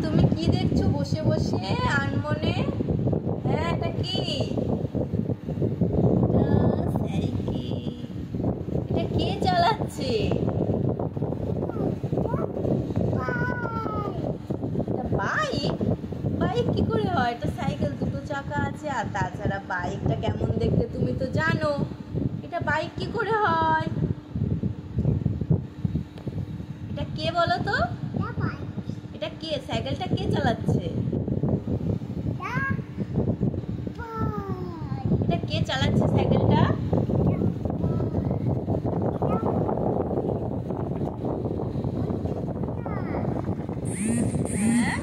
তুমি কি দেখছো বসে বসে আনমনে? হ্যাঁ, এটা কি? সাইকেল। এটা কে চালাচ্ছে? এটা বাইক। বাইক কি করে হয়? এটা সাইকেল, দুটো চাকা আছে। আর তাছাড়া বাইকটা কেমন দেখতে তুমি তো জানো। এটা বাইক কি করে হয়? এটা কে বলো তো? এটা কে? সাইকেলটা কে চালাচ্ছে? এটা কে চালাচ্ছে সাইকেলটা? হ্যাঁ,